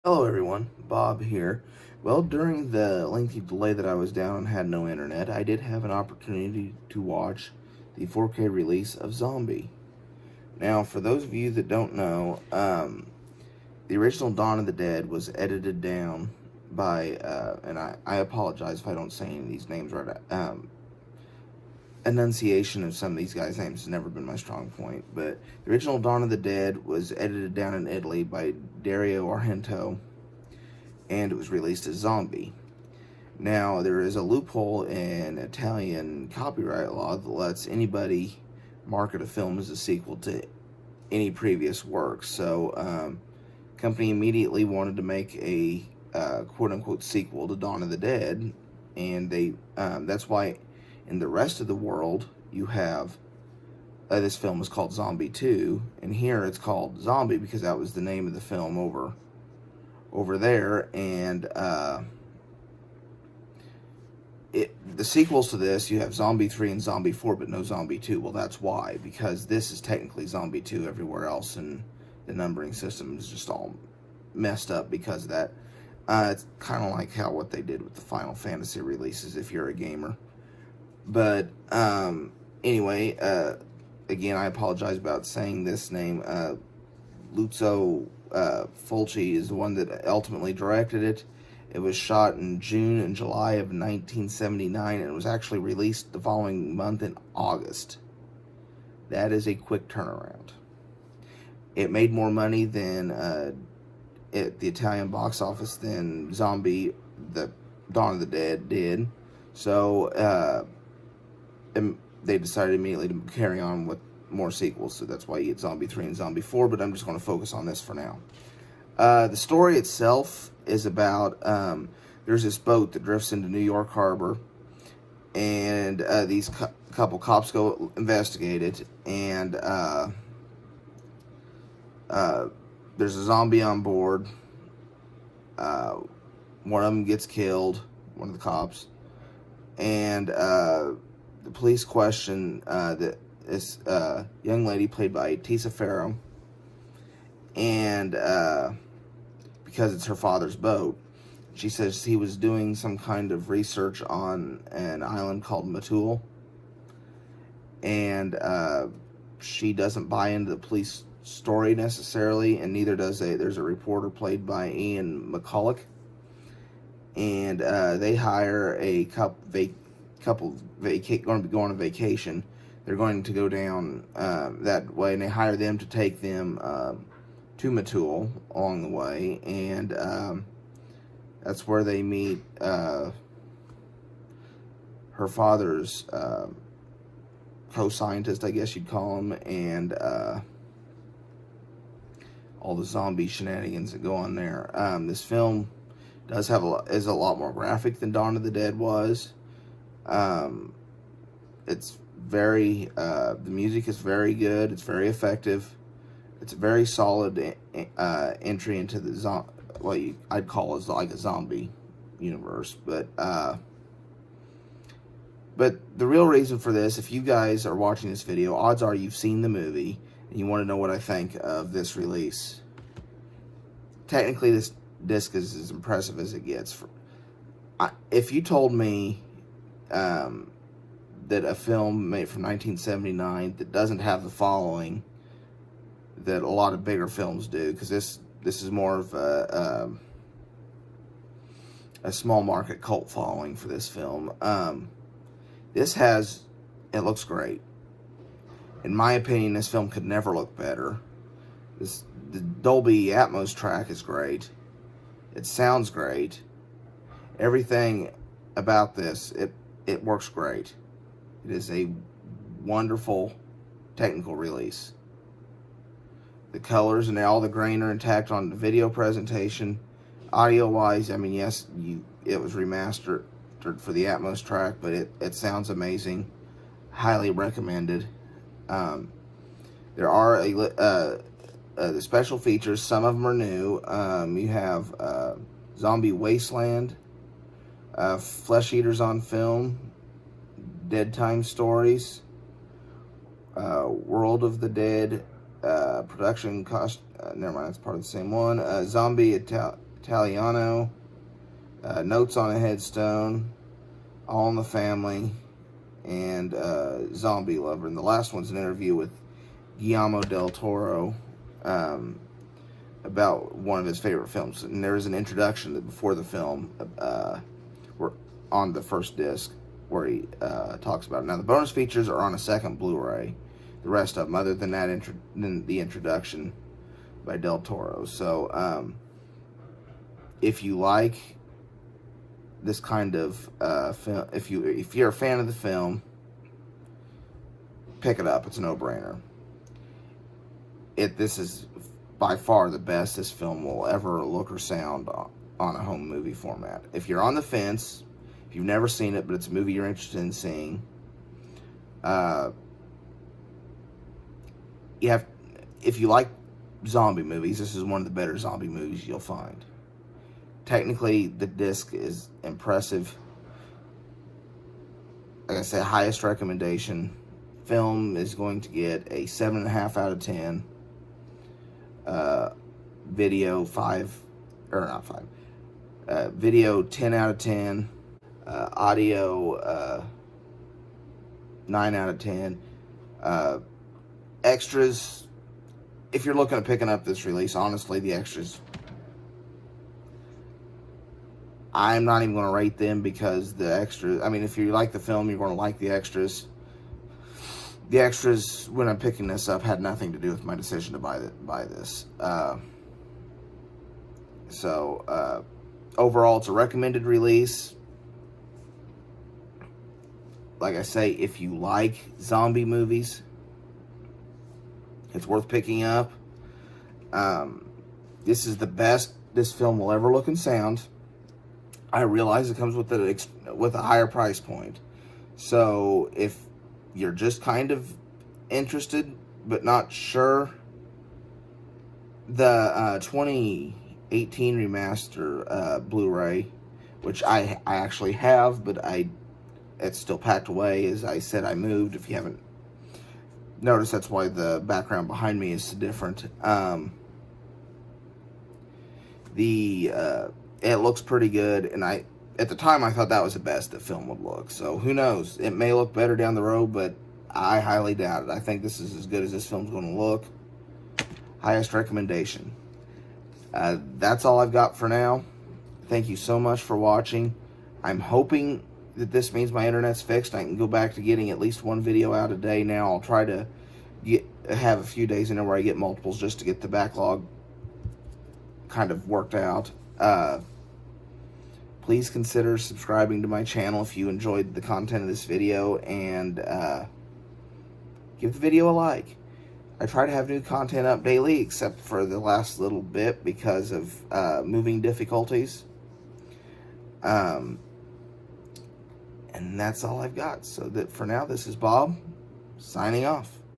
Hello everyone, Bob here. Well, during the lengthy delay that I was down and had no internet, I did have an opportunity to watch the 4K release of Zombie. Now, for those of you that don't know, the original Dawn of the Dead was edited down by, and I apologize if I don't say any of these names right. Enunciation of some of these guys' names has never been my strong point, but the original Dawn of the Dead was edited down in Italy by Dario Argento, and it was released as Zombie. Now, there is a loophole in Italian copyright law that lets anybody market a film as a sequel to any previous work. So, company immediately wanted to make a quote-unquote sequel to Dawn of the Dead, and that's why in the rest of the world you have this film is called Zombie 2, and here it's called Zombie because that was the name of the film over there, and the sequels to this, you have Zombie 3 and Zombie 4, but no Zombie 2. Well, that's why, because this is technically Zombie 2 everywhere else, and the numbering system is just all messed up because of that. It's kind of like what they did with the Final Fantasy releases if you're a gamer. But anyway, again, I apologize about saying this name. Lucio Fulci is the one that ultimately directed it. It was shot in June and July of 1979, and it was actually released the following month in August. That is a quick turnaround. It made more money than at the Italian box office than Zombie, the Dawn of the Dead did. So they decided immediately to carry on with more sequels, so that's why you get Zombie 3 and Zombie 4, but I'm just going to focus on this for now. The story itself is about, there's this boat that drifts into New York Harbor, and these couple cops go investigate it, and there's a zombie on board. One of them gets killed, one of the cops, and the police question this young lady played by Tisa Farrow, and because it's her father's boat, she says he was doing some kind of research on an island called Matul, and she doesn't buy into the police story necessarily, and neither does there's a reporter played by Ian McCulloch, and they hire a couple going to be going on vacation. They're going to go down that way, and they hire them to take them to Matul along the way, and that's where they meet her father's co-scientist, I guess you'd call him, and all the zombie shenanigans that go on there. This film does is a lot more graphic than Dawn of the Dead was. It's very the music is very good. It's very effective. It's a very solid entry into the what I'd call is like a zombie universe. But the real reason for this, if you guys are watching this video, odds are you've seen the movie and you want to know what I think of this release. Technically, this disc is as impressive as it gets. If you told me that a film made from 1979 that doesn't have the following that a lot of bigger films do, because this is more of a small market cult following for this film. It looks great. In my opinion, this film could never look better. The Dolby Atmos track is great. It sounds great. Everything about this, it works great. It is a wonderful technical release. The colors and all the grain are intact on the video presentation. Audio-wise, I mean, yes, it was remastered for the Atmos track, but it sounds amazing. Highly recommended. There are the special features. Some of them are new. You have Zombie Wasteland, Flesh Eaters on Film, Dead Time Stories, World of the Dead, production cost, never mind, that's part of the same one. Zombie Italiano, Notes on a Headstone, All in the Family, and Zombie Lover. And the last one's an interview with Guillermo del Toro about one of his favorite films. And there is an introduction that before the film, we're on the first disc, where he talks about it. Now, the bonus features are on a second Blu-ray. The rest of them, other than that, than the introduction by Del Toro. So, if you like this kind of film, if you're a fan of the film, pick it up. It's a no-brainer. This is by far the best this film will ever look or sound on a home movie format. If you're on the fence, if you've never seen it, but it's a movie you're interested in seeing, if you like zombie movies, this is one of the better zombie movies you'll find. Technically, the disc is impressive. Like I said, highest recommendation. Film is going to get a 7.5 out of 10. Video 5, or not 5. Video 10 out of 10. Audio 9 out of 10. Extras, if you're looking at picking up this release, honestly, the extras, I'm not even going to rate them, because the extras, I mean, if you like the film, you're going to like the extras. The extras, when I'm picking this up, had nothing to do with my decision to buy this. Overall, it's a recommended release. Like I say, if you like zombie movies, it's worth picking up. This is the best this film will ever look and sound. I realize it comes with a higher price point. So if you're just kind of interested but not sure, the 2018 remaster Blu-ray, which I actually have, but it's still packed away. As I said, I moved. If you haven't noticed, that's why the background behind me is different. It looks pretty good, and at the time I thought that was the best the film would look. So who knows? It may look better down the road, but I highly doubt it. I think this is as good as this film's going to look. Highest recommendation. That's all I've got for now. Thank you so much for watching. I'm hoping that this means my internet's fixed. I can go back to getting at least one video out a day now. I'll try to have a few days in there where I get multiples, just to get the backlog kind of worked out. Please consider subscribing to my channel if you enjoyed the content of this video, and give the video a like. I try to have new content up daily, except for the last little bit because of moving difficulties. And that's all I've got. So that for now, this is Bob signing off.